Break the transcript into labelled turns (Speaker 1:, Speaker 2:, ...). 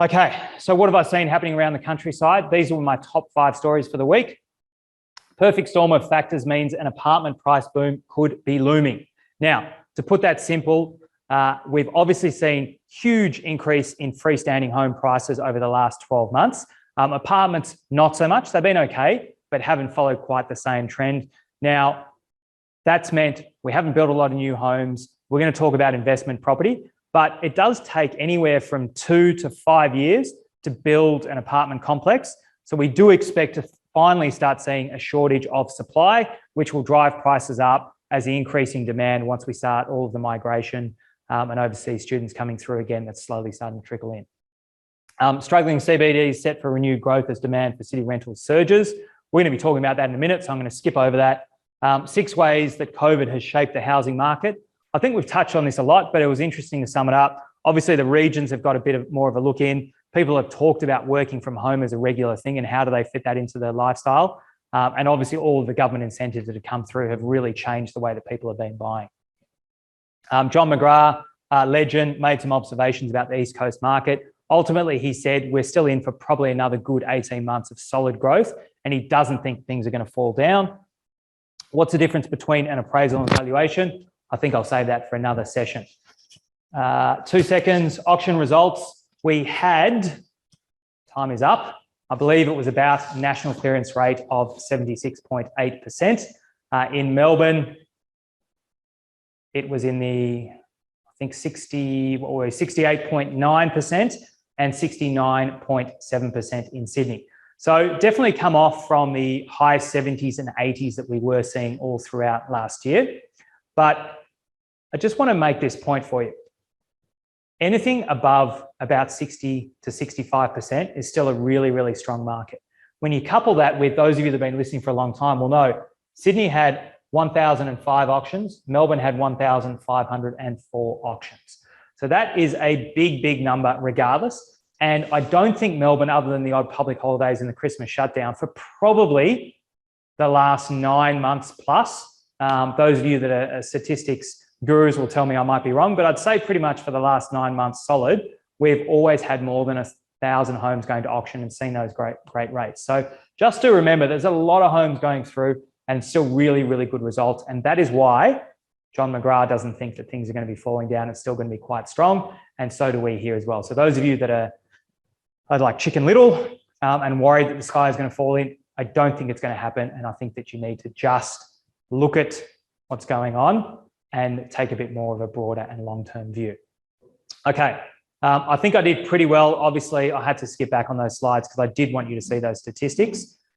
Speaker 1: Okay, so what have I seen happening around the countryside? These were my top 5 stories for the week. Perfect storm of factors means an apartment price boom could be looming. Now, to put that simple, we've obviously seen huge increase in freestanding home prices over the last 12 months. Apartments, not so much. They've been okay, but haven't followed quite the same trend. Now, that's meant we haven't built a lot of new homes. We're going to talk about investment property, but it does take anywhere from 2 to 5 years to build an apartment complex. So we do expect to finally start seeing a shortage of supply, which will drive prices up as the increasing demand once we start all of the migration and overseas students coming through again. That's slowly starting to trickle in. Struggling CBDs set for renewed growth as demand for city rentals surges. We're going to be talking about that in a minute, so I'm going to skip over that. 6 ways that COVID has shaped the housing market. I think we've touched on this a lot, but it was interesting to sum it up. Obviously, the regions have got a bit more of a look in. People have talked about working from home as a regular thing and how do they fit that into their lifestyle. And obviously, all of the government incentives that have come through have really changed the way that people have been buying. John McGrath, legend, made some observations about the East Coast market. Ultimately, he said, we're still in for probably another good 18 months of solid growth, and he doesn't think things are going to fall down. What's the difference between an appraisal and valuation? I think I'll save that for another session. 2 seconds, auction results. We had, time is up, I believe it was about national clearance rate of 76.8%. In Melbourne, it was in the, I think 68.9% and 69.7% in Sydney. So definitely come off from the high 70s and 80s that we were seeing all throughout last year. But I just want to make this point for you. Anything above about 60 to 65% is still a really, really strong market. When you couple that with those of you that have been listening for a long time will know, Sydney had 1,005 auctions, Melbourne had 1,504 auctions. So that is a big, big number regardless. And I don't think Melbourne, other than the odd public holidays and the Christmas shutdown, for probably the last 9 months plus, those of you that are statistics gurus will tell me I might be wrong, but I'd say pretty much for the last 9 months solid, we've always had more than 1,000 homes going to auction and seen those great rates. So just to remember, there's a lot of homes going through and still really, really good results. And that is why John McGrath doesn't think that things are going to be falling down. It's still going to be quite strong. And so do we here as well. So those of you that are like Chicken Little and worried that the sky is going to fall in, I don't think it's going to happen. And I think that you need to just look at what's going on and take a bit more of a broader and long-term view. Okay, I think I did pretty well. Obviously, I had to skip back on those slides because I did want you to see those statistics.